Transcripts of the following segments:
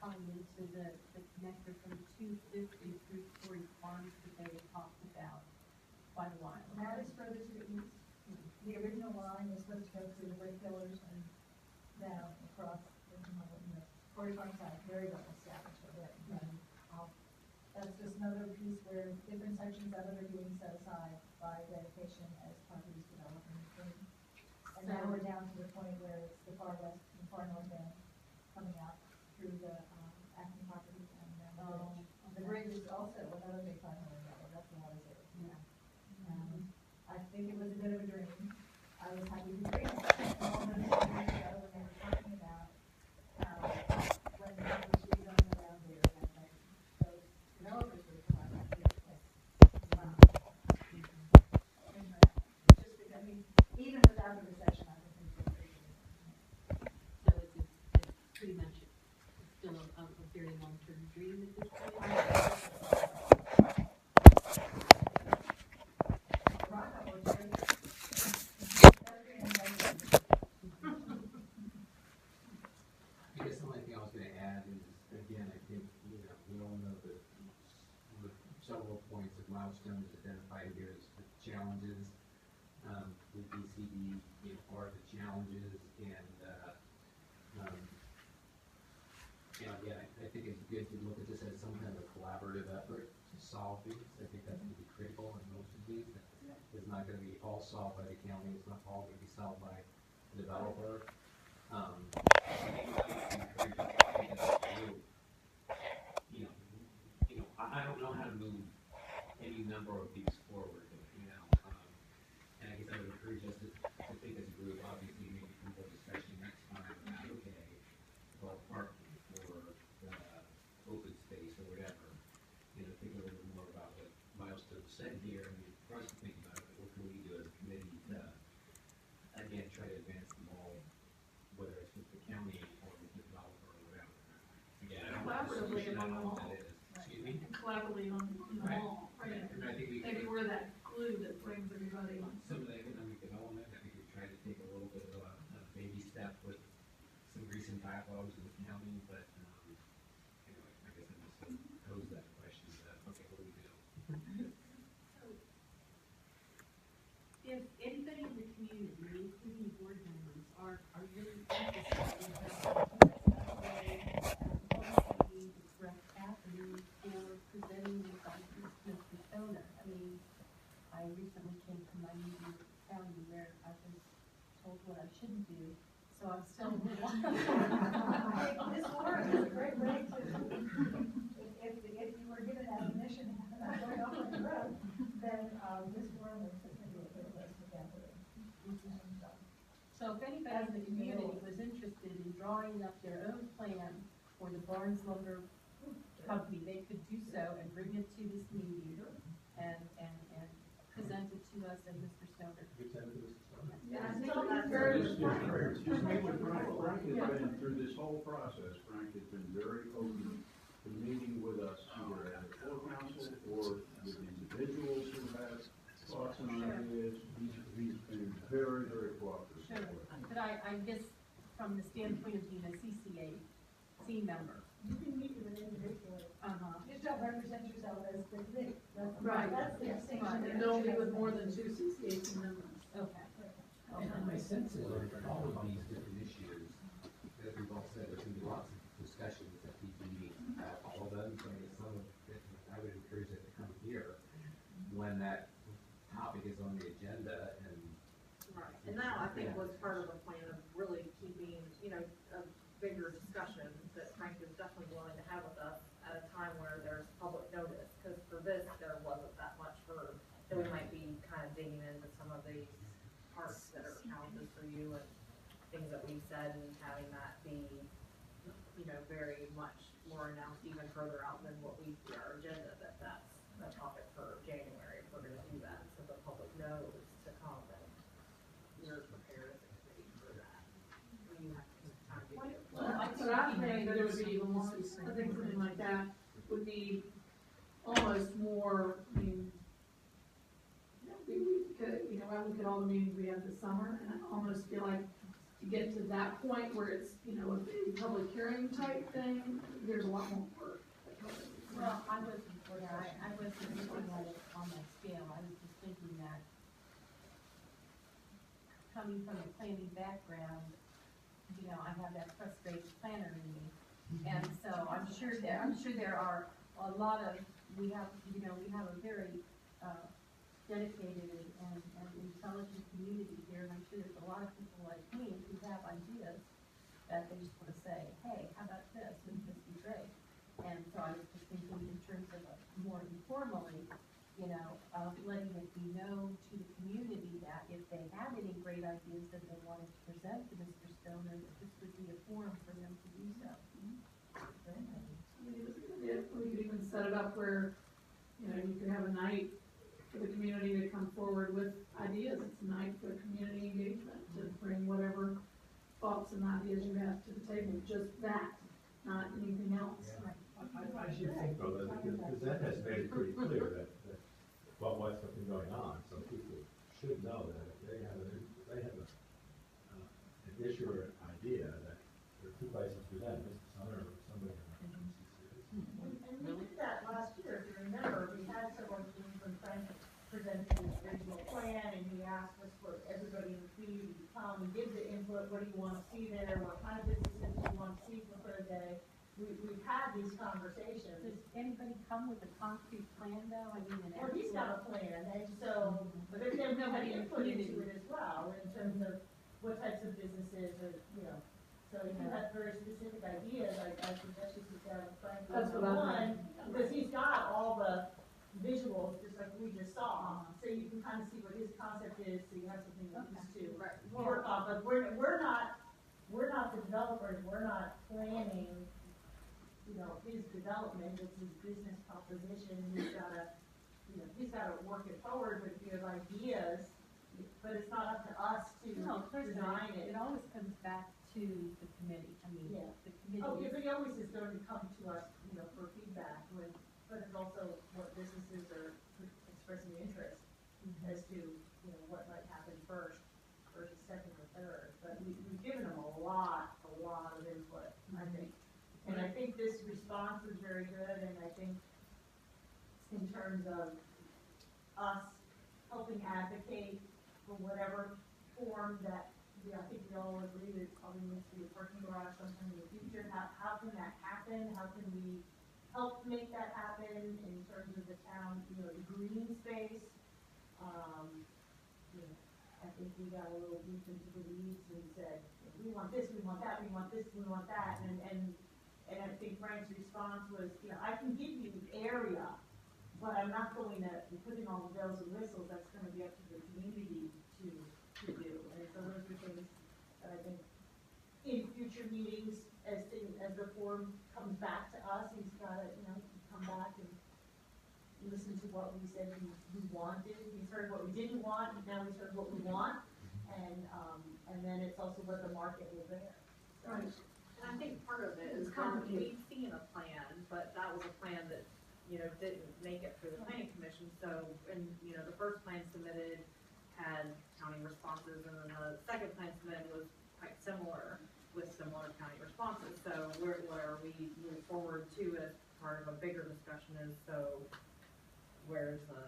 tying into the connector from 250 through 40 farms that they had talked about quite a while. And that is further to the east. The original line was supposed to go through the brick pillars and down across the 40 farm side, very well established already. That's just another piece where different sections of it are being set aside by dedication as part of this development. And now we're down to the point where it's the far west and far north end coming out through the Acton property and then the bridge. The bridge is also another big $5 million. That's a lot of it. Yeah. I think it was a bit of a dream. I was happy to dream about it. All those years ago when they were talking about how when the street going around there and like those developers would come out here. Wow. Just because, I mean, even without the recession, I don't think it's pretty good. So it's pretty much still a very long-term dream at this point. Milestones identified here as the challenges with DCD, are the challenges, and again, I think it's good to look at this as some kind of a collaborative effort to solve these. I think that's going to be critical in most of these. It's not going to be all solved by the county. It's not all going to be solved by the developer. I don't know how to move any number of these forward, and I guess I would encourage us to think as a group, obviously, maybe come to a discussion next time about, okay, well, parking for the open space or whatever, think a little bit more about what Milestones said here, and for us to think about it, what can we do as a committee to, again, try to advance the ball, whether it's with the county or with the developer or whatever. Again, I don't know what that is. Excuse me? Collaboratively on the wall, right? And I think Maybe we're that glue that brings everybody on. Some of the economic development, I think we try to take a little bit of a baby step with some recent dialogues in the county, but anyway, I guess I just pose that question that, okay, what do we do? If anybody in the community, including board members, are really interested in presenting this idea to Mr. Stoner. I mean, I recently came to my meeting with the county where I was told what I shouldn't do, so I'm still a little. This forum is a great way to, if you were given admonition going off on the road, then this forum would certainly be a good place to gather. So if anybody in the community was interested in drawing up their own plan for the Barnes Lumber Company, they could do so and bring it to this meeting and present it to us and Mr. Stoner. Yeah, I think that's very Frank has been through this whole process. Frank has been very open to meeting with us either as a full council or with individuals who have thoughts and ideas. He's been very, very cooperative. Sure. But I guess from the standpoint of being a CCAC member. You can meet with an individual. Just don't represent yourself as the committee. Right. That's the distinction. And only with more than 2 CCAC members. Okay. And my sense is that all of these different issues, as we've all said, there's going to be lots of discussions at these meetings about all of them. So I guess some of it, I would encourage it to come here when that topic is on the agenda. Right, and that I think was part of the plan of really keeping, a bigger discussion that Frank is definitely willing to have with us at a time where there's public notice, because for this, there wasn't that much that we might be kind of digging into some of these parts that are challenges for you and things that we've said, and having that be, very much more announced even further out than what we see our agenda, that's a topic for January, if we're gonna do that, so the public knows to come and you're prepared as a committee for that. You have to kind of get it. Well, that's what I think, that it would be even more, I think something like that would be almost more, we could, we could all the meetings we have this summer, and I almost feel like to get to that point where it's, you know, a big public hearing type thing, there's a lot more work. Well, I wasn't looking at it on that scale, I was just thinking that coming from a planning background, you know, I have that frustrated planner in me. And so I'm sure there are a lot of, we have a very, dedicated and intelligent community here, and I'm sure there's a lot of people like me who have ideas that they just wanna say, hey, how about this, wouldn't this be great? And so I was just thinking in terms of more informally, you know, letting it be known to the community that if they have any great ideas that they wanted to present to Mr. Stoner, that this would be a forum for them to do so. Yeah, we could even set it up where, you know, you could have a night for the community to come forward with ideas. It's a night for community engagement, to bring whatever thoughts and ideas you have to the table, just that, not anything else. Right. I should think though, that, because that has made it pretty clear that what's been going on, so people should know that if they have an issue or an idea, that there are two places to present, Mr. Sumner or somebody in the CCAC. And we did that last year, if you remember, we had someone from Frank present his original plan, and he asked us for everybody in the community to come and give the input, what do you want to see there, what kind of businesses do you want to see for the day? We've had these conversations. Does anybody come with a concrete plan though? I mean, an Well, he's got a plan, and so, but then nobody input into it as well, in terms of what types of businesses, or, you know. So if you have very specific ideas, I suggest you sit down with Frank That's what one, because he's got all the visuals, just like we just saw, so you can kind of see what his concept is, so you have something to use to work off of. We're not the developers, we're not planning, you know, his development, it's his business proposition, he's gotta work it forward with your ideas, but it's not up to us to No, of course not. design it. It always comes back to the committee, I mean, Yeah. the committee. Oh, yeah, but he always is going to come to us, you know, for feedback, but it's also what businesses are expressing interest as to, you know, what might happen first versus second or third. But we've given them a lot of input, I think. And I think this response is very good, and I think in terms of us helping advocate for whatever form that, I think we all agree that probably needs to be a parking garage sometime in the future. How can that happen? How can we help make that happen in terms of the town, you know, the green space? You know, I think we got a little deep into the weeds and said, we want this, we want that, we want this, we want that, and I think Frank's response was, you know, I can give you the area, but I'm not going to be putting all the bells and whistles, that's gonna be up to the community to do. And so those are things that I think in future meetings, as the form comes back to us, he's gotta, you know, come back and listen to what we said we wanted. He's heard what we didn't want, and now he's heard what we want, and then it's also what the market will bear. Right. And I think part of it is, It's complicated. we've seen a plan, but that was a plan that, you know, didn't make it through the planning commission, so, and, you know, the first plan submitted had county responses, and then the second plan submitted was quite similar, with similar county responses, so where we move forward to as part of a bigger discussion is, so, where's the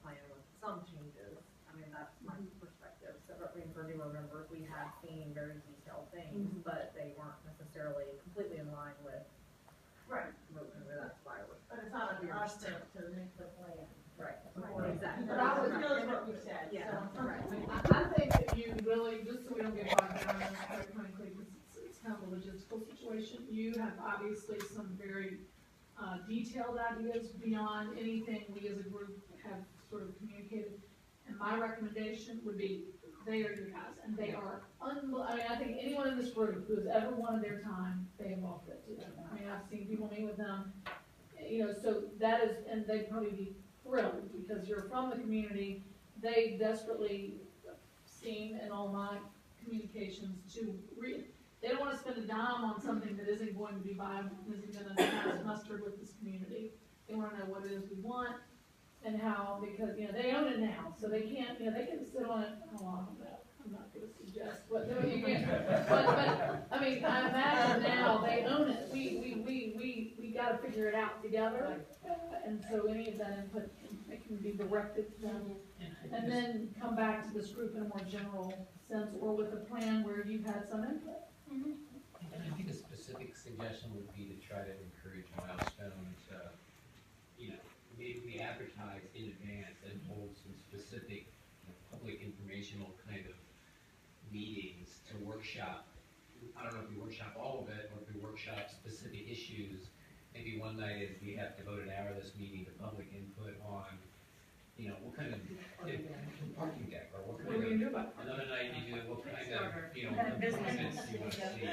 plan with some changes? I mean, that's my perspective, so, I mean, for newer members, we have seen very detailed things, but they weren't necessarily completely in line with Right. moving, that's why we're. But it's not up to us to make the plan. Right, Right. exactly. But I was knows what we said, Yeah, so. right. I think that you really, just so we don't get bogged down in this quite frankly, because it's kind of a logistical situation, you have obviously some very detailed ideas beyond anything we as a group have sort of communicated. And my recommendation would be, they are your guys, and they are, I mean, I think anyone in this group who has ever wanted their time, they have offered it to them. I mean, I've seen people meet with them, you know, so that is, and they'd probably be thrilled, because you're from the community. They desperately seem in all my communications to they don't want to spend a dime on something that isn't going to be viable, isn't going to pass muster with this community. They want to know what it is we want and how, because, you know, they own it now, so they can't, you know, they can sit on it, oh, I don't know. I'm not gonna suggest what, no, you can't, but, I mean, I imagine now they own it, we gotta figure it out together. And so any of that input, it can be directed to them, and then come back to this group in a more general sense, or with a plan where you've had some input. And I think a specific suggestion would be to try to encourage Milestones, maybe we advertise in advance and hold some specific public informational kind of meetings to workshop. I don't know if we workshop all of it, or if we workshop specific issues. Maybe one night is we have to devote an hour of this meeting to public input on, what kind of parking deck, or what What are we kind gonna do of, about it? another night you do what kind of, Kind of improvements business. you want to see.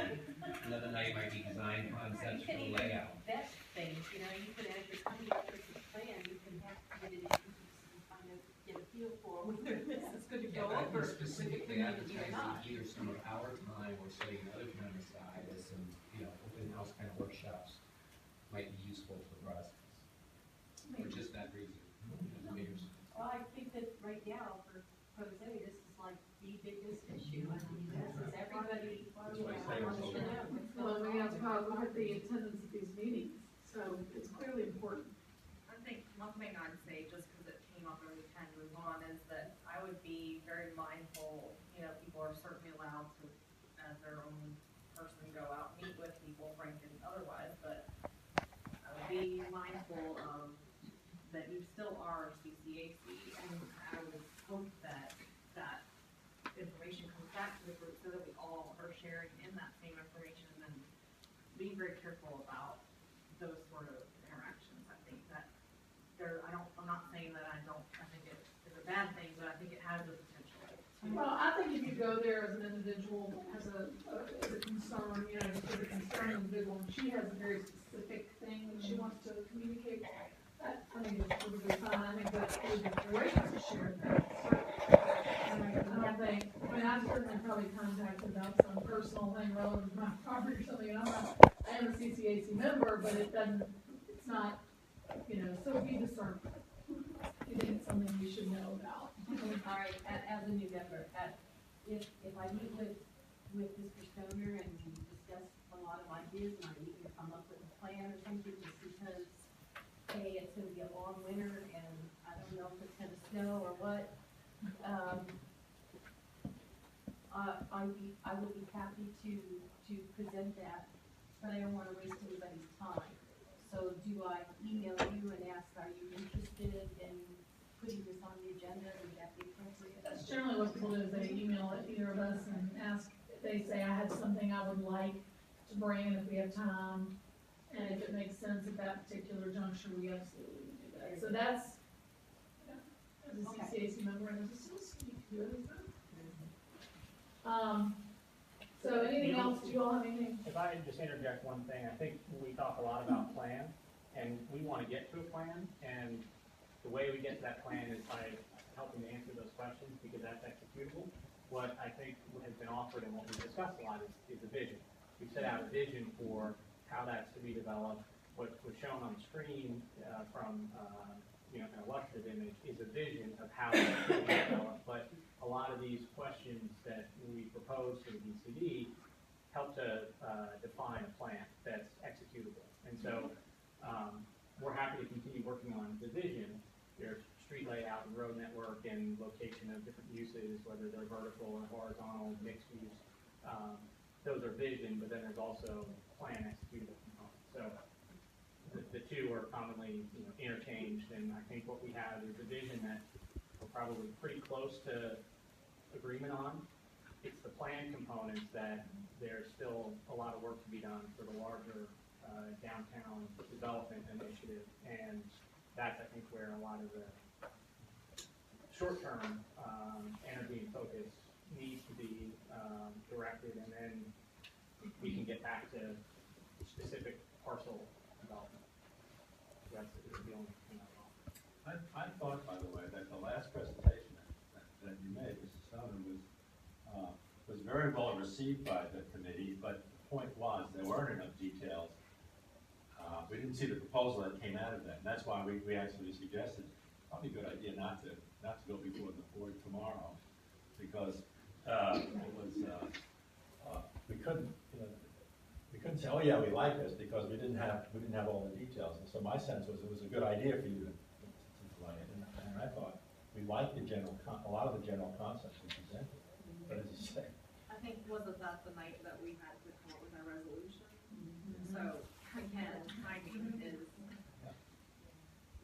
Another night might be design concepts for the layout. Vet things, you could actually come up with a plan, you can have to get it, you kind of get a feel for whether this is gonna Yeah, go but I over think with the specifically community or advertising not. either some of our time or setting another time aside as some, open house kind of workshops might be useful to the process. For just that reason. Well, I think that right now, for Jose, this is like the biggest issue, I mean, this is everybody wants to know what's Well, going we on. have to look at the attendance of these meetings, so it's clearly important. I think one thing I'd say, just because it came up and we kind of move on, is that I would be very mindful, people are certainly allowed to, as their own person, go out and meet with people, frank and otherwise, but I would be mindful of that you still are CCAC, and I would hope that that information comes back to the group so that we all are sharing in that same information, and being very careful about those sort of interactions. I think that I'm not saying that I think it is a bad thing, but I think it has the potential to. Well, I think if you go there as an individual, as a concern, for the concerned individual, and she has a very specific thing that she wants to communicate, that, I think is perfectly fine. I think that would be great to share that. And I don't think, I've certainly probably contacted about some personal thing relative to my property or something, and I am a CCAC member, but it's not, so be discerning. You think it's something we should know about. All right, as a new member, if I meet with Mr. Stoner and we discuss a lot of ideas and we can come up with a plan or something, just because, hey, it's gonna be a long winter and I don't know if it's gonna snow or what, I will be happy to present that, but I don't wanna waste anybody's time. So do I email you and ask, are you interested in putting this on the agenda, would that be appropriate? That's generally what people do, is they email either of us and ask, if they say, I have something I would like to bring, if we have time, and if it makes sense at that particular juncture, we absolutely do that. So that's, as a CCAC member, and as a citizen, you can do it as well. So anything else, do you all have anything? If I could just interject one thing, I think we talk a lot about plan, and we want to get to a plan, and the way we get to that plan is by helping to answer those questions, because that's executable. What I think has been offered and what we've discussed a lot is a vision. We've set out a vision for how that's to be developed. What was shown on the screen from an illustrative image is a vision of how it's to be developed, but a lot of these questions that we propose to the DCD help to define a plan that's executable. And so we're happy to continue working on the vision. There's street layout and road network and location of different uses, whether they're vertical or horizontal, mixed use. Those are vision, but then there's also plan executable components. So the two are commonly interchanged, and I think what we have is a vision that we're probably pretty close to agreement on. It's the plan components that there's still a lot of work to be done for the larger downtown development initiative, and that's, I think, where a lot of the short-term energy and focus needs to be directed, and then we can get back to specific parcel development. That's the only thing I want. I thought, by the way, that the last presentation that you made, Mrs. Stoner, was very well received by the committee, but the point was there weren't enough details. We didn't see the proposal that came out of that, and that's why we actually suggested probably a good idea not to go before the board tomorrow, because we couldn't, you know, we couldn't say, oh yeah, we like this, because we didn't have all the details. And so my sense was it was a good idea for you to delay it. And I thought, we liked the a lot of the general concepts we presented. But as you say, I think, wasn't that the night that we had to come up with our resolution? So, again, timing is,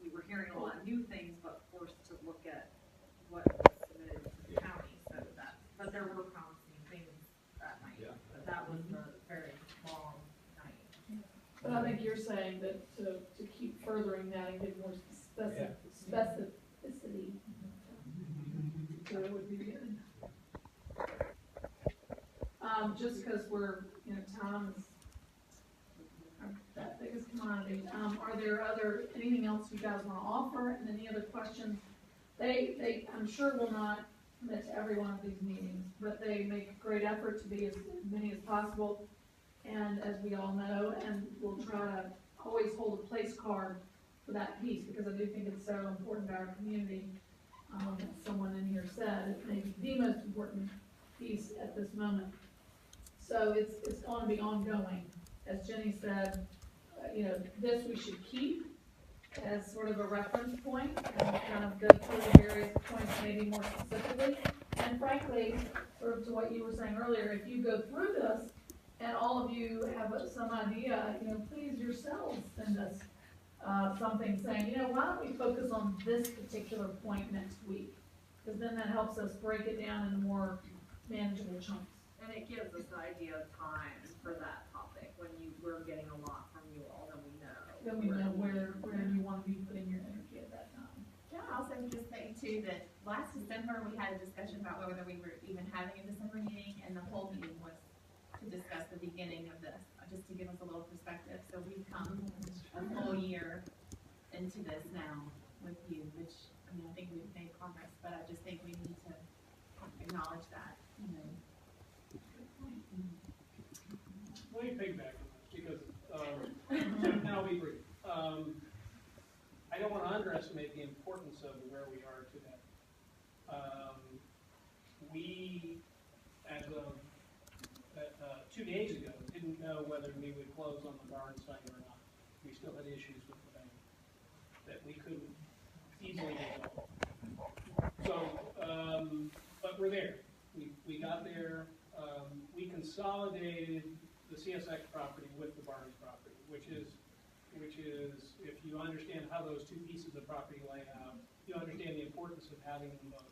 we were hearing a lot of new things, but forced to look at what was submitted to the county, so that, but there were promising things that night. Yeah. But that was the very long night. But I think you're saying that to keep furthering that and give more specificity, so it would be good. Just because we're, you know, time is that biggest commodity. Are there anything else you guys want to offer, and any other questions? They, I'm sure will not commit to every one of these meetings, but they make a great effort to be as many as possible. And as we all know, and we'll try to always hold a place card for that piece, because I do think it's so important to our community. As someone in here said, it may be the most important piece at this moment. So it's going to be ongoing. As Jenny said, you know, this we should keep as sort of a reference point and kind of go through the various points maybe more specifically. And frankly, sort of to what you were saying earlier, if you go through this and all of you have some idea, you know, please yourselves send us something saying, you know, why don't we focus on this particular point next week? Because then that helps us break it down into more manageable chunks. And it gives us the idea of time for that topic, when we're getting a lot from you all, then we know. Then we know where you want to be putting your energy at that time. Yeah, I also would just say too that last December we had a discussion about whether we were even having a December meeting, and the whole meeting was to discuss the beginning of this, just to give us a little perspective. So we've come a full year into this now with you, which, I mean, I think we've made progress, but I just think we need to acknowledge that, you know. Let me piggyback on this, because, and I'll be brief. I don't want to underestimate the importance of where we are today. We, as of 2 days ago, didn't know whether we would close on the barn site or not. We still had issues with the bank that we couldn't easily resolve. So, but we're there. We got there. We consolidated the CSX property with the Barnes property, which is, if you understand how those two pieces of property lay out, you understand the importance of having them both.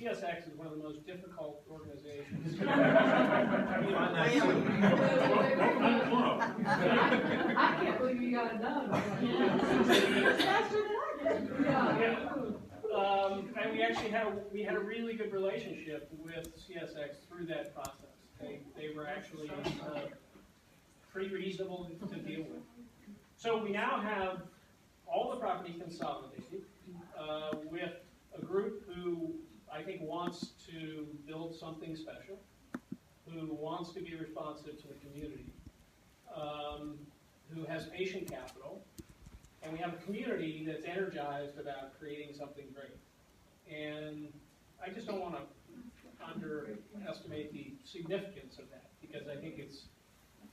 CSX is one of the most difficult organizations. I can't believe you got it done. Faster than I did. Yeah. And we actually had a really good relationship with CSX through that process. They were actually pretty reasonable to deal with. So we now have all the property consolidated with a group who I think wants to build something special, who wants to be responsive to the community, who has patient capital, and we have a community that's energized about creating something great. And I just don't want to underestimate the significance of that, because I think it's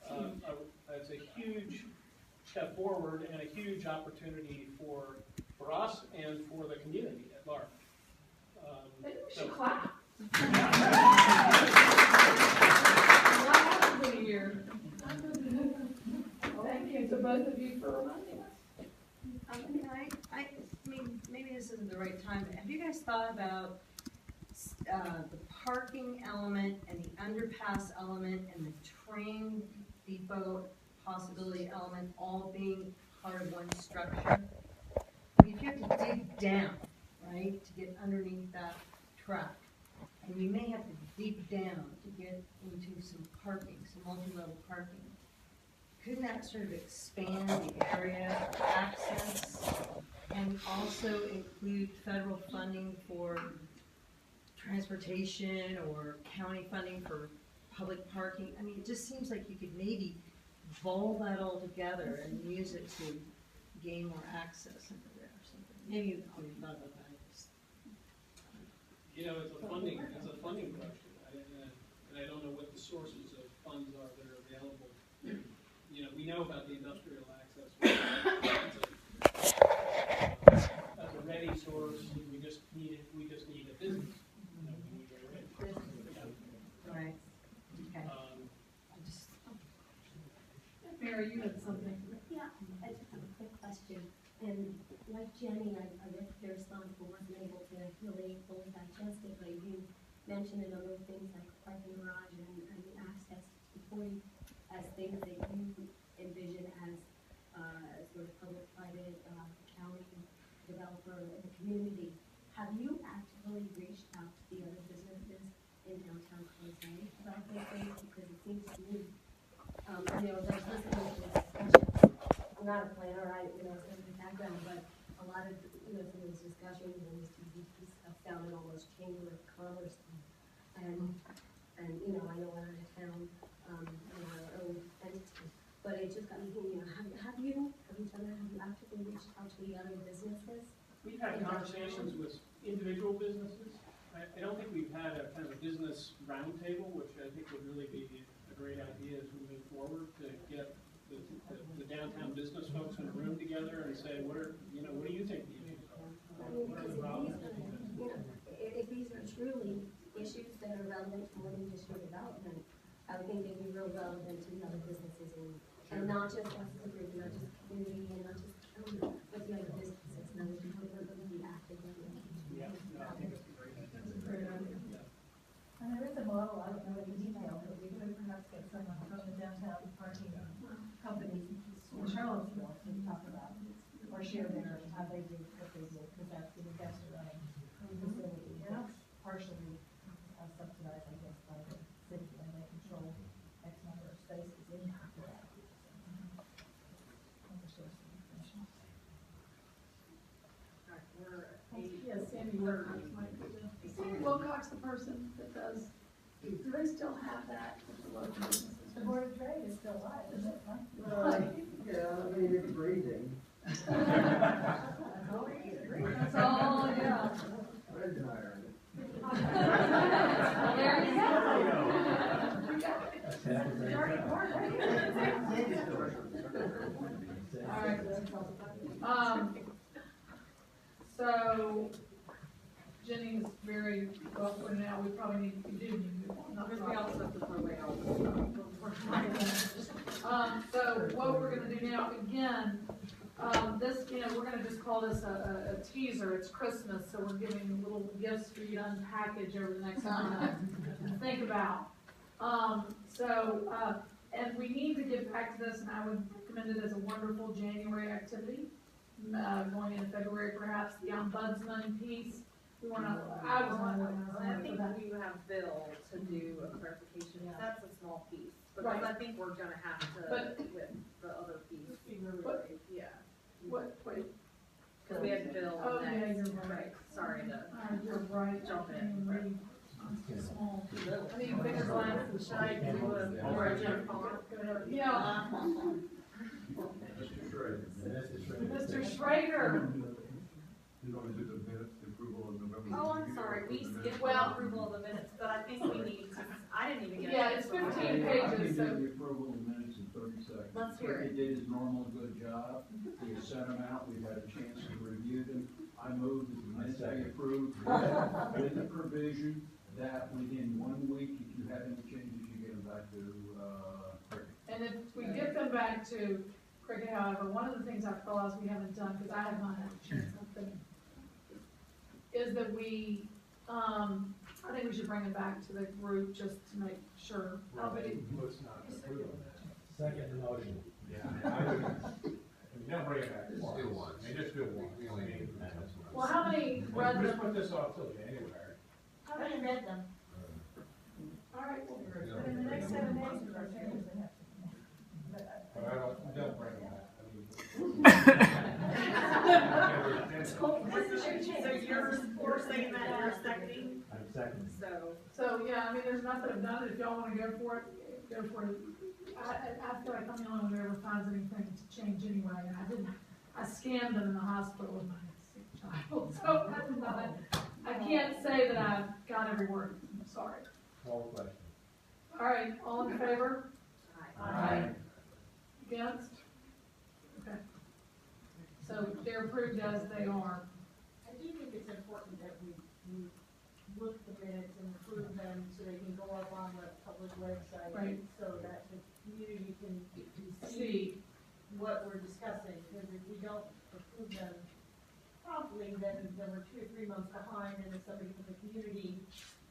a huge step forward and a huge opportunity for us and for the community at large. Maybe we should clap. Thank you to both of you for reminding us. I mean, maybe this isn't the right time, but have you guys thought about the parking element and the underpass element and the train depot possibility element all being part of one structure? I mean, if you have to dig down, right, to get underneath that track, and you may have to dig down to get into some parking, some multi-level parking, couldn't that sort of expand the area of access and also include federal funding for transportation or county funding for public parking? I mean, it just seems like you could maybe ball that all together and use it to gain more access into there or something. Maybe you've thought about that. You know, it's a funding question. and I don't know what the sources of funds are that are available. You know, we know about the industrial access. That's a ready source, we just need a business. You know, we need a ready. Right, okay. Mary, you had something. Yeah, I just have a quick question. And like Jenny, I read the response, but wasn't able to really fully digest it, but you mentioned a number of things like parking garage and the access to 40 as things that you envision as sort of public-private county developer in the community. Have you actively reached out to the other businesses in downtown Jose about those things? Because it seems to me, you know, there's listening to this discussion. I'm not a planner, I have a background, but a lot of, some of these discussions and these TVP stuff sounded almost Chamber of Commerce. And I know we're out of town, our own entity, but it just got me thinking, have you done that? Have you actively reached out to the other businesses? We've had conversations with individual businesses. I don't think we've had a kind of a business roundtable, which I think would really be a great idea as we move forward to get the downtown business folks in a room together and say, what do you think the issues are? If these are truly issues that are relevant to more than just your development, I would think they'd be real relevant to the other businesses and not just us as a group, not just the community, and not just the county, but the other businesses. And I would hope we're going to be actively Yeah, I think it's a great idea. And there is a model, I don't know the detail, but we could perhaps get someone from the downtown parking company in Charlottesville to talk about, or share their, how they do what they do, because that's the investor-owned facility. And it's partially subsidized, I guess, by the city, and they control X number of spaces in that. Yes, Sandy Wilcox might be the, Sandy Wilcox, the person that does, do they still have that with the local businesses? The Board of Trade is still alive, isn't it? Yeah, I mean, it's breathing. That's all we need. That's all, yeah. Fred's hiring it. There you go. You got it. That's half a great Very job. important. All right. So, Jenny is very well pointed out, we probably need to move on. Not Because we also have to throw away all so what we're gonna do now, again, this, we're gonna just call this a teaser, it's Christmas, so we're giving little gifts for you to unpackage over the next month and think about. And we need to get back to this, and I would recommend it as a wonderful January activity. Going into February, perhaps the ombudsman piece. We want to. I was wondering. I think we have Bill to do a clarification. Yeah. That's a small piece, because Right. I think we're gonna have to But- with the other piece. But- Yeah, What? Wait. because we had Bill Oh, yeah, next. you're right. Sorry to. You're right. Jump in. I mean, really, I'm too small. I mean, bigger glass, should I do a origin font? Yeah. Mr. Schrader. You want to do the minutes, the approval of November? Oh, I'm sorry, we skipped Well- approval of the minutes, but I think we need to, I didn't even get. Yeah, it's 15 pages, so. The approval of minutes in 30 seconds. Let's hear it. He did his normal good job. We have sent them out. We've had a chance to review them. I move that the minutes be approved with the provision that within 1 week, if you have any changes, you get them back to, And if we get them back to Cricket, however, one of the things I realized we haven't done, because I have not had a chance, I think, is that we, I think we should bring them back to the group just to make sure. Let's not approve that. Second motion. Yeah, I would, Don't bring it back. just do one. Just do one. We only need one. Well, how many read Just them? put this off till January. How many read them? All right, well, But in the next 7 days, if our changes, they have to. But don't bring it back. So you're saying that you're seconding, I'm second. so, yeah, I mean, there's nothing I've done, if y'all wanna go for it, go for it. I feel like I'm the only one who ever finds anything to change anyway, and I scanned them in the hospital with my sick child, so I can't say that I've got every word, I'm sorry. Call the question. All right, all in favor? Aye. Against? Okay. So they're approved as they are. I do think it's important that we look at the minutes and approve them so they can go up on the public website. Right. So that the community can see See, what we're discussing, because if we don't approve them promptly, then we're 2 or 3 months behind, and if somebody from the community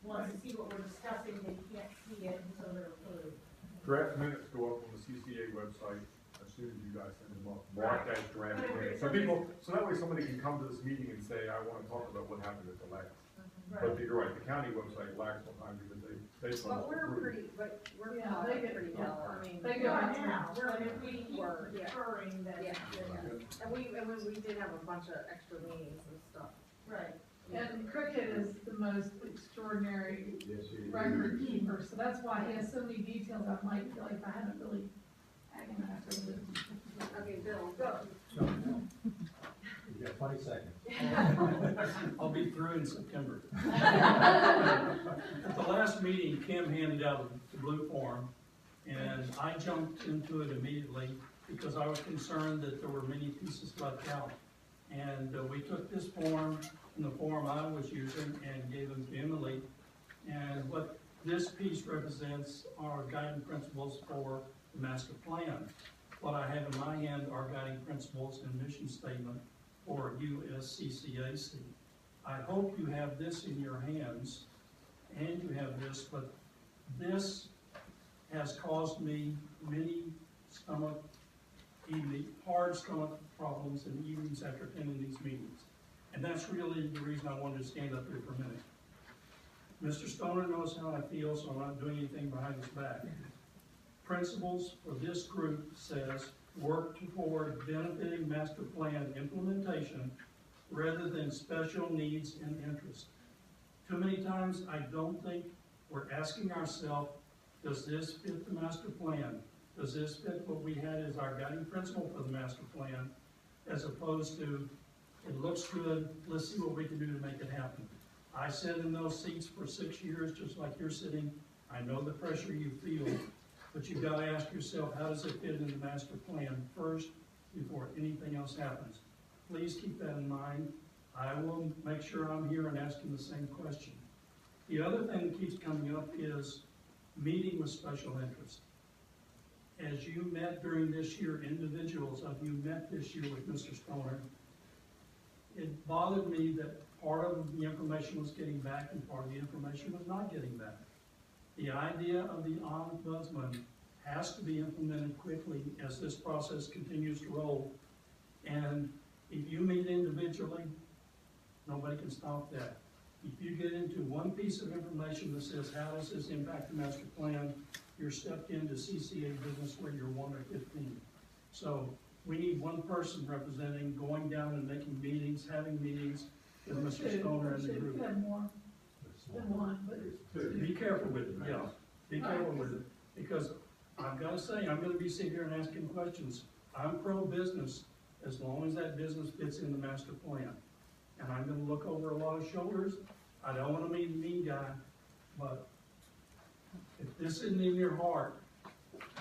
wants to see what we're discussing, they can't see it until they're approved. Draft minutes go up on the CCA website as soon as you guys send them up, marked as draft Right. minutes. So people, so that way somebody can come to this meeting and say, I wanna talk about what happened at the last. But you're right, the county website lacks sometimes because they. But we're we're Yeah, caught they up get- pretty well, I mean. they We go are into- now, but if we keep Were, yeah. deferring, then, Yeah. then- And we did have a bunch of extra meetings and stuff. right. and Cricket is the most extraordinary Yes, it is. record keeper, so that's why he has so many details. I might feel like I haven't really agonized over it. Okay, Bill, go. You got 20 seconds. I'll be through in September. At the last meeting, Kim handed out the blue form, and I jumped into it immediately because I was concerned that there were many pieces left out. And we took this form and the form I was using and gave them to Emily. And what this piece represents are guiding principles for the master plan. What I have in my hand are guiding principles and mission statement for USCCAC. I hope you have this in your hands, and you have this, but this has caused me many hard stomach problems in evenings after attending these meetings. And that's really the reason I wanted to stand up here for a minute. Mr. Stoner knows how I feel, so I'm not doing anything behind his back. Principles for this group says, work toward benefiting master plan implementation rather than special needs and interest. Too many times, I don't think we're asking ourselves, does this fit the master plan? Does this fit what we had as our guiding principle for the master plan? As opposed to, it looks good, let's see what we can do to make it happen. I sat in those seats for 6 years, just like you're sitting. I know the pressure you feel, but you've got to ask yourself, how does it fit in the master plan first before anything else happens? Please keep that in mind. I will make sure I'm here and asking the same question. The other thing that keeps coming up is meeting with special interest. As you met during this year, individuals of you met this year with Mr. Stoner, it bothered me that part of the information was getting back and part of the information was not getting back. The idea of the ombudsman has to be implemented quickly as this process continues to roll. And if you meet individually, nobody can stop that. If you get into one piece of information that says, how does this impact the master plan, you're stepped into CCA business where you're 1 or 15. So we need one person representing, going down and making meetings, having meetings with Mr. Stoner and the group. Have more than one, but Be careful with it, yeah. Be careful with it, because I've got to say, I'm going to be sitting here and asking questions. I'm pro-business as long as that business fits in the master plan. And I'm going to look over a lot of shoulders. I don't want to be the mean guy, but if this isn't in your heart,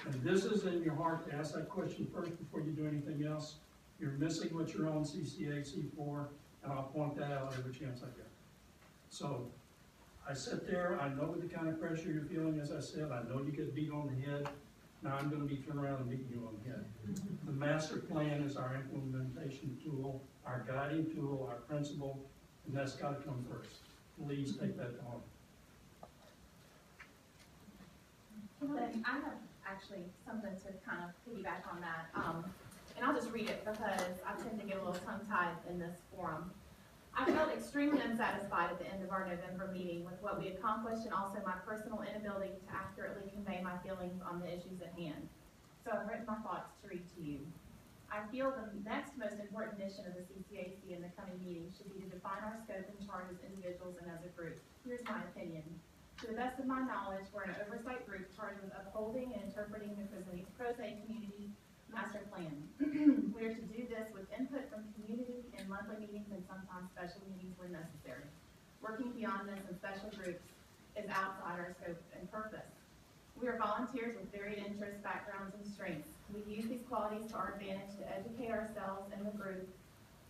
and this is in your heart to ask that question first before you do anything else, you're missing what you're on CCAC for, and I'll point that out every chance I get. So, I sit there, I know the kind of pressure you're feeling, as I said, I know you get beat on the head. Now I'm gonna be turning around and beating you on the head. The master plan is our implementation tool, our guiding tool, our principle, and that's gotta come first. Please take that on. I have actually something to kind of piggyback on that, and I'll just read it because I tend to get a little tongue-tied in this forum. I felt extremely unsatisfied at the end of our November meeting with what we accomplished and also my personal inability to accurately convey my feelings on the issues at hand. So I've written my thoughts to read to you. I feel the next most important mission of the CCAC in the coming meeting should be to define our scope and charge as individuals and as a group. Here's my opinion. To the best of my knowledge, we're an oversight group charged with upholding and interpreting the Crozet Community Master Plan. We are to do this with input from the community in monthly meetings and sometimes special meetings when necessary. Working beyond this in special groups is outside our scope and purpose. We are volunteers with varied interests, backgrounds, and strengths. We use these qualities to our advantage to educate ourselves and the group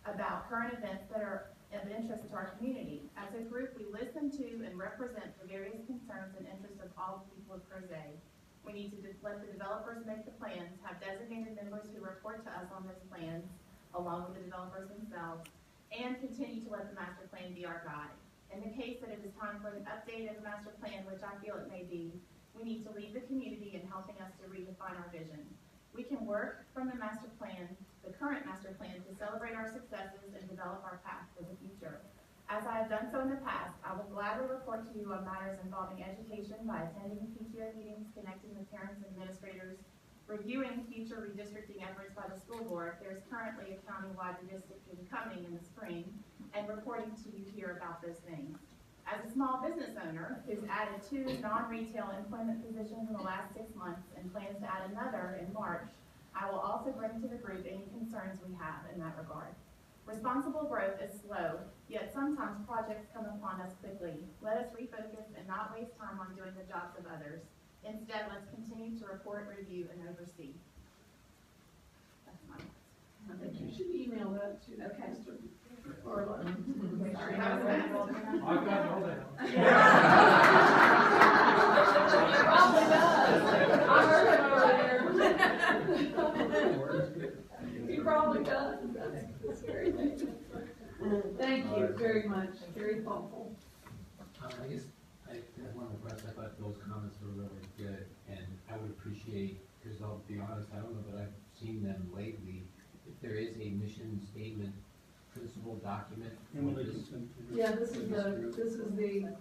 about current events that are of interest to our community. As a group, we listen to and represent the various concerns and interests of all the people of Crozet. We need to let the developers make the plans, have designated members who report to us on those plans, along with the developers themselves, and continue to let the master plan be our guide. In the case that it is time for an update of the master plan, which I feel it may be, we need to lead the community in helping us to redefine our vision. We can work from the master plan, the current master plan, to celebrate our successes and develop our path for the future. As I have done so in the past, I will gladly report to you on matters involving education by attending PTO meetings, connecting with parents and administrators, reviewing future redistricting efforts by the school board. There's currently a county-wide redistricting coming in the spring, and reporting to you here about those things. As a small business owner who's added 2 non-retail employment positions in the last 6 months and plans to add another in March, I will also bring to the group any concerns we have in that regard. Responsible growth is slow, yet sometimes projects come upon us quickly. Let us refocus and not waste time on doing the jobs of others. Instead, let's continue to report, review, and oversee. That's my I think you should email that to Okay. Mr. Orla. Sorry, that was bad. I've got all that. He probably does. I heard it over there. He probably does. That's very nice. Thank you very much, very thoughtful. I guess, one of the questions, I thought those comments were really good, and I would appreciate, because I'll be honest, I don't know that I've seen them lately, if there is a mission statement, principal document. Yeah, this is the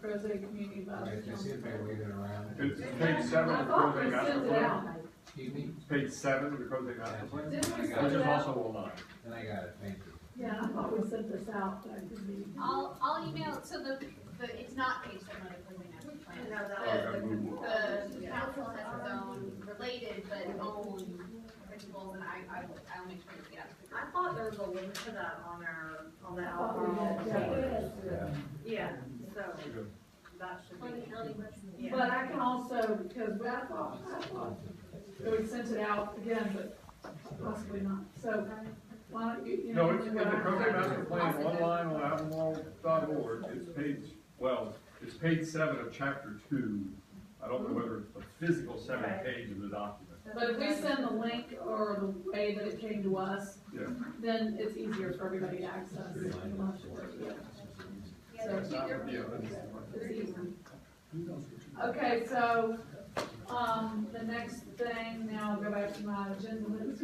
Crozet Community Right, I Advisory see it Council. waving around. It's page 7 I of the thought we Crozet Master sent it Plan. out. Excuse me? It's page 7 of the Crozet Master Plan, Didn't we which send is it out? also online. Then I got it, thank you. Yeah, I thought we sent this out, but I didn't mean. I'll email, so it's not page 7 of the Crozet Master Plan. No, that The council has its own related but own principles, and I'll make sure to get out. I thought there was a link to that on the thought we alcohol. did, Yeah, so that should On the be. county website. Yeah. But I can also, because I thought that we sent it out again, but possibly not. So why don't you No, know. it's in the Crozet Master Plan online on albemarle.org. It's page 7 of chapter 2. I don't know whether it's the physical 7th page of the document. But if we send the link or the way that it came to us, Yeah. then it's easier for everybody to access it. You don't have to worry. Yeah, they're cheap, they're It's easy. Okay, so, the next thing, now I'll go back to my agenda list.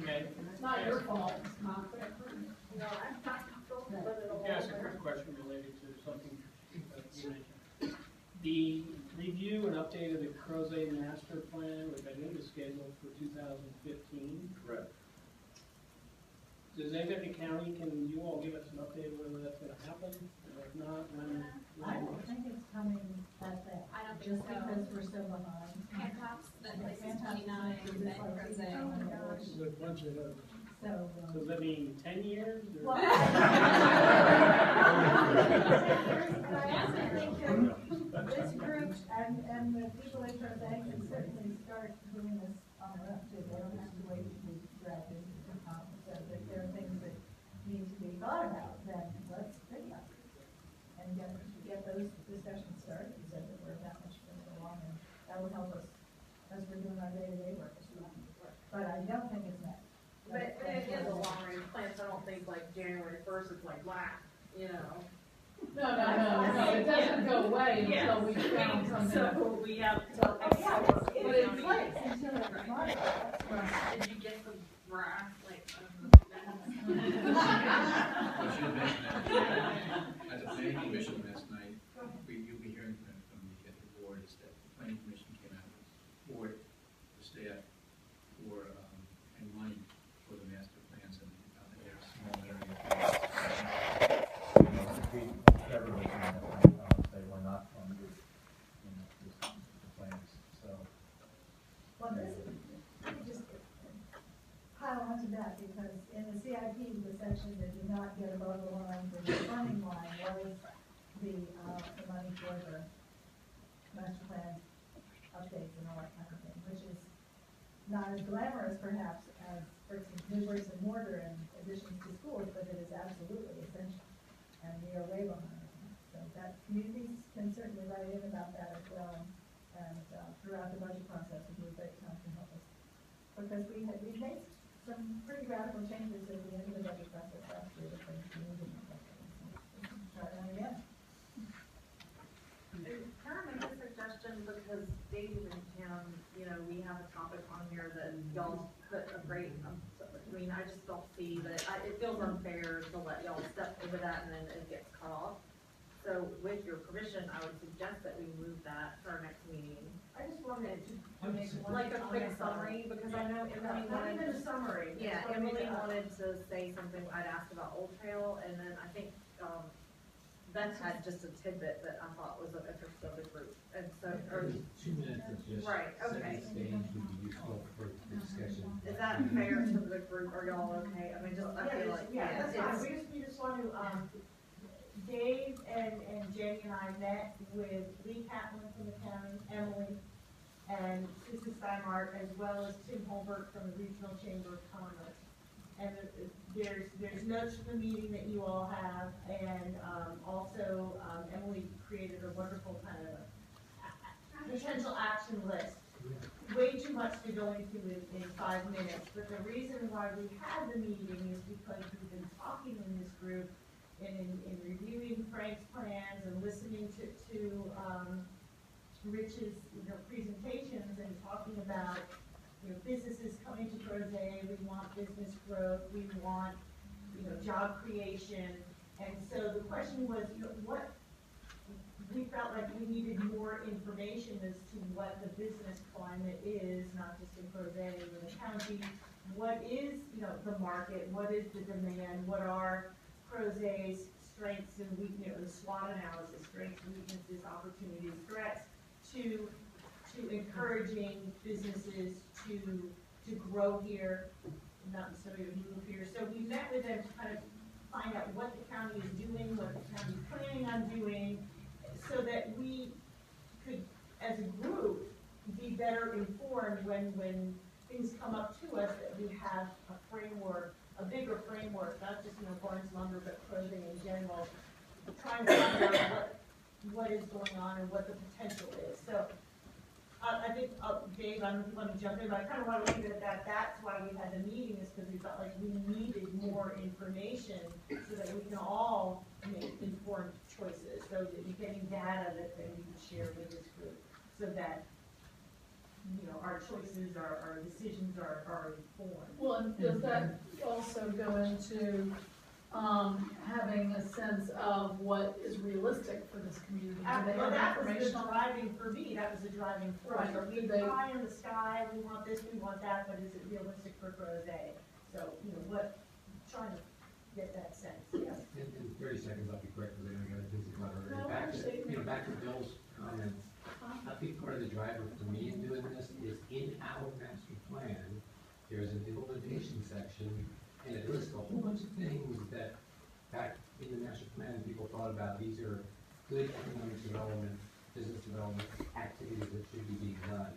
Okay, It's not your fault, it's my fault. can I ask a quick question related to something that you mentioned? The review and update of the Crozet Master Plan, which I think is scheduled for 2015. Correct. Does anybody in the county, can you all give us an update of whether that's gonna happen? Or if not, when? I don't think it's coming that fast. I don't think Just so. because we're so behind. Hancock's, that place is 29, and then Crozet. Oh my gosh. With a bunch of, So, does that mean 10 years? Or? well, I think that this group and the people in Crozet can certainly start doing this on their own too. They don't have to wait to be dragged into the conference. So if there are things that need to be thought about, then let's think about it. And get those discussions started so that we're that much further along, and that will help us as we're doing our day-to-day work as well. But I don't think it's next. But it is a long range plan, so I don't think like January 1st is like whack, you know. No, it doesn't go away until we found something. So we have to. But it's place until it's right. Did you get some grass, like? I should have mentioned that. At the planning commission last night, you'll be hearing from the board, is that the planning commission came out with support for staff for, and money for the master plans, and there's a small area. Everyone's in that, they were not funded, the plans, so. Well, this, let me just pile onto that, because in the CIP, the section that did not get above the line, the funding line was the money for the master plan updates and all that kind of thing, which is not as glamorous perhaps as new bricks and mortar and additions to schools, but it is absolutely essential. And we are way behind. So that communities can certainly write in about that as well. And throughout the budget process, would be a great time to help us. Because we've made some pretty radical changes at the end of the budget process last year with things we needed. Try that again. Can I make a suggestion, because Dave and Kim, you know, we have a topic on here that y'all put a great, I mean, I just don't see that, it feels unfair to let y'all step over that and then it gets cut off. So with your permission, I would suggest that we move that to our next meeting. I just wanted to make one Like a quick comment on summary, because I know Emily not even wanted, a summary. yeah, Just wanted Emily to- wanted to say something, I'd asked about Old Trail, and then I think, Beth had just a tidbit that I thought was of interest of the group, and so, or, 2 minutes of just Right, okay. setting the stage would be useful for the discussion. is that fair to the group, are y'all okay? I mean, just, I feel like, Yeah, that's fine, it's, we just want to, Dave and Jenny and I met with Lee Catlin from the county, Emily, and Susan Steinmark, as well as Tim Holbert from the Regional Chamber of Commerce. And there's notes from the meeting that you all have, and, also, Emily created a wonderful kind of potential action list. Way too much to go into in 5 minutes, but the reason why we had the meeting is because we've been talking in this group and in reviewing Frank's plans and listening to Rich's, presentations and talking about, businesses coming to Crozet, we want business growth, we want, job creation. And so the question was, what, we felt like we needed more information as to what the business climate is, not just in Crozet, but in the county. What is, the market, what is the demand, what are Crozet's strengths and weaknesses, the SWOT analysis, strengths, weaknesses, opportunities, threats, to encouraging businesses to grow here, not necessarily to move here. So we met with them to kind of find out what the county is doing, what the county is planning on doing, so that we could, as a group, be better informed when things come up to us, that we have a framework, a bigger framework, not just, Barnes Lumber, but Crozet in general, trying to find out what is going on and what the potential is. So, I think, Dave, I'm going to jump in, but I kind of want to leave it at that. That's why we had the meeting, is because we felt like we needed more information so that we can all make informed choices. So that you're getting data that we can share with this group, so that, our choices, our decisions are informed. Well, and does that also go into, having a sense of what is realistic for this community? Do they Well, have that was the information on that? driving, for me, that was the driving force. Right. Are we Did they- high in the sky, we want this, we want that, but is it realistic for Crozet? So, trying to get that sense, yes. In 30 seconds, I'll be quick, because I know you got a busy cover. No, Back actually- to, back to Bill's comments, I think part of the driver for me in doing this is in our master plan, there's an implementation section, and it lists a whole bunch of things that back in the master plan, people thought about, these are good economic development, business development activities that should be being done.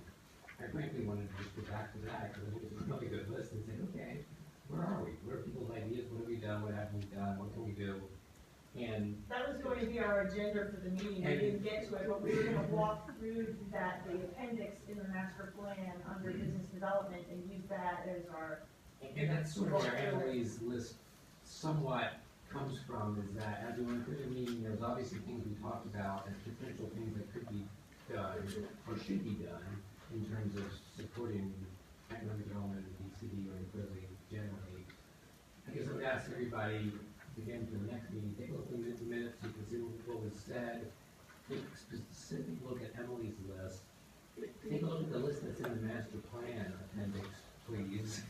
I frankly wanted to just go back to that, because I think it's a really good list, and say, okay, where are we? What are people's ideas? What have we done? What haven't we done? What can we do? And That was going to be our agenda for the meeting, we didn't get to it, but we were gonna walk through that, the appendix in the master plan under business development, and use that as our. And that's sort of where Emily's list somewhat comes from, is that as we went through the meeting, there was obviously things we talked about and potential things that could be done, or should be done, in terms of supporting economic development in DCD or in Crozet generally. I guess I would ask everybody, again, for the next meeting, take a look at the minutes, you can see what was said, take a specific look at Emily's list, take a look at the list that's in the master plan appendix, please,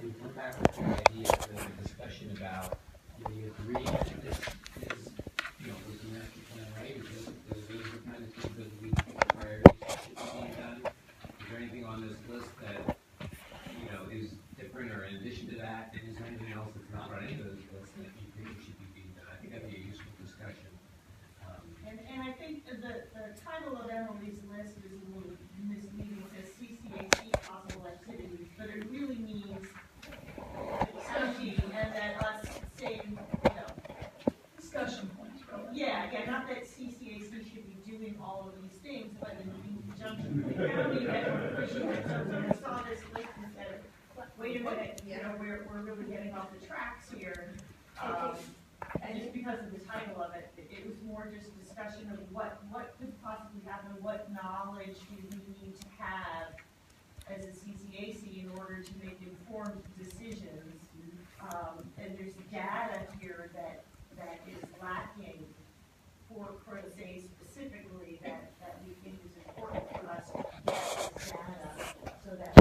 and come back with the idea of the discussion about, you agree that this is, with the master plan, right? Because those are the kind of things that we think are priorities that should be being done. Is there anything on this list that, is different or in addition to that? And is there anything else that's not on any of those lists that you think should be being done? I think that'd be a useful discussion. And I think the title of Emily's list is a little misleading. saw this list and said, wait a minute, you know, we're really getting off the tracks here. And just because of the title of it, it was more just discussion of what could possibly happen, what knowledge do we need to have as a CCAC in order to make informed decisions. And there's data here that is lacking for Crozet specifically that we think is important for us to get this data so that.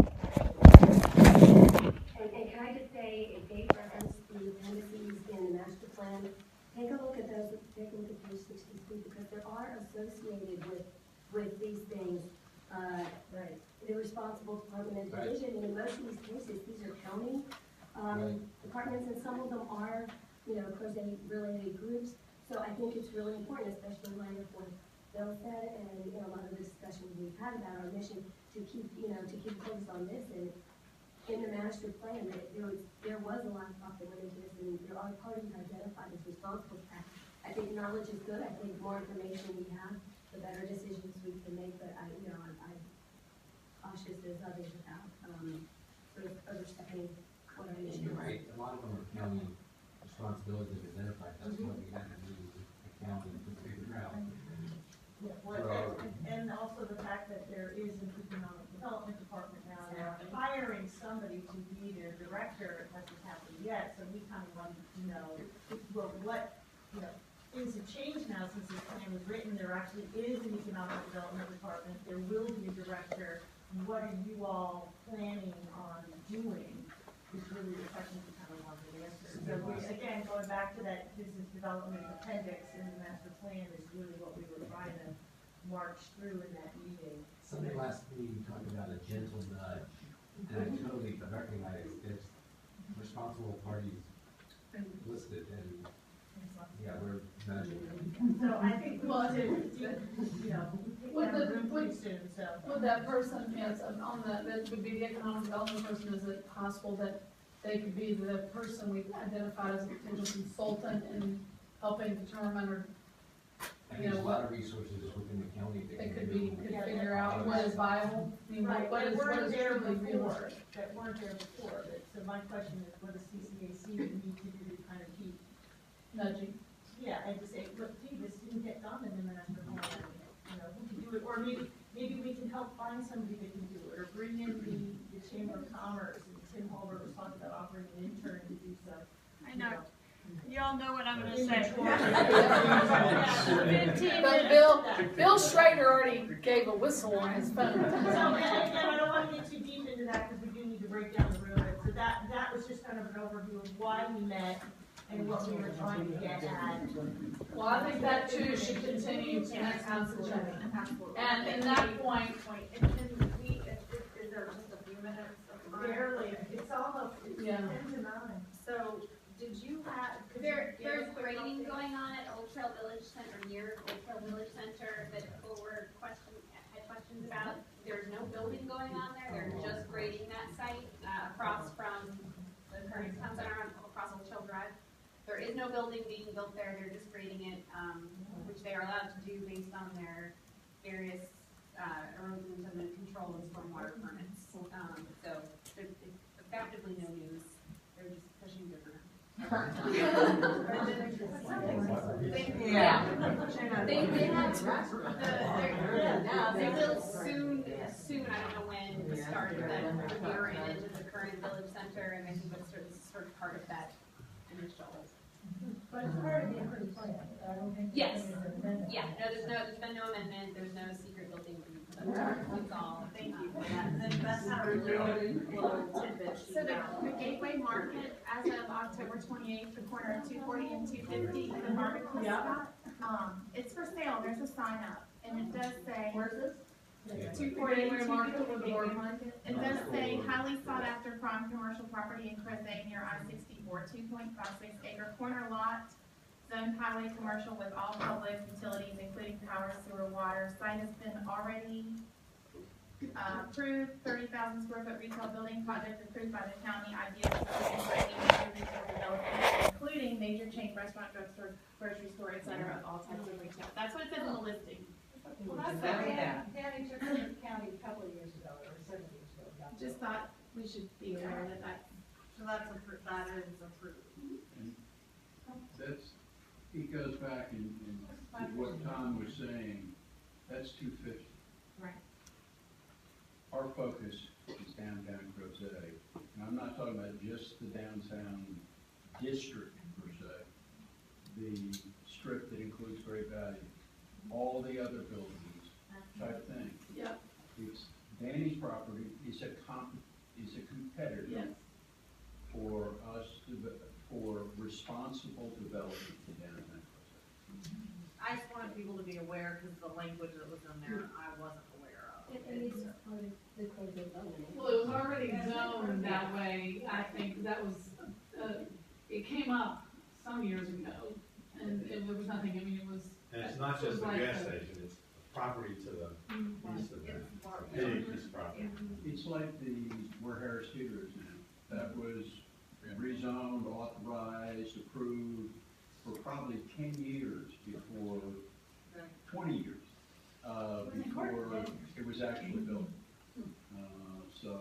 And can I just say, if Dave referenced the appendices in the master plan, take a look at those, take a look at page 63, because there are associated with these things, Right. the responsible department and division, and in most of these cases, these are county, departments, and some of them are, you know, Crozet-related groups. So I think it's really important, especially in line with what Bill said, and, you know, a lot of the discussions we've had about our mission to keep, you know, to keep focus on this. And in the master plan, there was a lot of thought that went into this, and there are parties identified as responsible for that. I think knowledge is good. I think the more information we have, the better decisions we can make. But I'm cautious as others about sort of overstepping what our mission You're is. right, a lot of them are county responsibilities identified, that's what we have to do, the county to figure out. Yeah, well, and also the fact that there is an economic development department now, they're hiring somebody to be their director, it hasn't happened yet, so we kind of wanted to know, well, what, you know, things have changed now since this plan was written, there actually is an economic development department, there will be a director, what are you all planning on doing, is really the question we kind of wanted to answer. So we, again, going back to that business development appendix in the master plan is really what we were trying to march through in that meeting. Somebody last meeting talked about a gentle nudge, and I totally recognize it's responsible parties listed, and yeah, we're nudging them. So I think we want to, you know, With take that room pretty soon, so. Would that person, yes, on that would be the economic development person, is it possible that they could be the person we've identified as a potential consultant in helping determine or, I think there's a lot of resources within the county that they can could do. figure out what is viable? I mean, Right, what that is weren't there truly before, realistic? that weren't there before, but, so my question is, what does CCAC need to do to kind of keep, Nudging. yeah, and to say, look, gee, this didn't get done in the master plan, you know, who can do it, or maybe we can help find somebody that can do it, or bring in the Chamber of Commerce, and Tim Holbert was talking about offering an intern to do so. I know. Y'all know what I'm gonna say. But Bill Schrader already gave a whistle on his phone. So, and again, I don't want to get too deep into that, because we do need to break down the room, so that was just kind of an overview of why we met, and what we were trying to get at. Well, I think that too should continue to next council agenda. And in that point, And we, is there just a few minutes of time? Barely, it's almost, it's Yeah. 10 to 9. So, did you have? could you There's give us a quick grading update? going on at Old Trail Village Center, near Old Trail Village Center, that people had questions about. There's no building going on there, they're just grading that site, across from the current town center, across Old Trail Drive. There is no building being built there, they're just grading it, which they are allowed to do based on their various, erosion and sediment control and stormwater permits. So, it's effectively no news, they're just pushing different. Yeah. They have, they will soon, I don't know when, start the mirror image of the current village center, and I think that's sort of part of that initial. But it's part of the approved plan, I don't think. Yes. there's an amendment. Yeah, no, there's been no amendment, there's no secret building being put up there, it's all. Thank you for that, and then that's not a really good little tidbit. So the Gateway Market, as of October 28th, the corner of 240 and 250, the barbecue spot, it's for sale, there's a sign up, and it does say. Where's this? 240 and 250 Gateway Market. It does say highly sought after prime commercial property in Crozet near I-64, 2.56 acre corner lot, zoned highway commercial with all public utilities, including power, sewer, water. Site has been already approved, 30,000 square foot retail building project approved by the county. Ideas retail development, including major chain restaurant, drugstore, grocery store, et cetera, of all types of retail. That's what it says in the listing. Well, that's Exactly. Danny took it to the county a couple of years ago, or several years ago. got Just that. thought we should be aware that that's, So that is approved. And that's, it goes back and to what Tom was saying, that's 250. right. Our focus is downtown Crozet, and I'm not talking about just the downtown district per se, the strip that includes Great Value, all the other buildings type thing. Yep. It's, Danny's property is a competitor Yes. for us to, for responsible development in downtown Crozet. I just wanted people to be aware, because the language that was in there, I wasn't aware of. And it's part of the Crozet zoning. Well, it was already zoned that way, I think, that was, it came up some years ago, and there was nothing, I mean, it was. And it's not it was just the like gas a- station, it's property to the east of that. It's part- It's a big piece of property. It's like where Harris Teeter is now. That was rezoned, authorized, approved for probably 10 years before, 20 years, before it was actually built. So,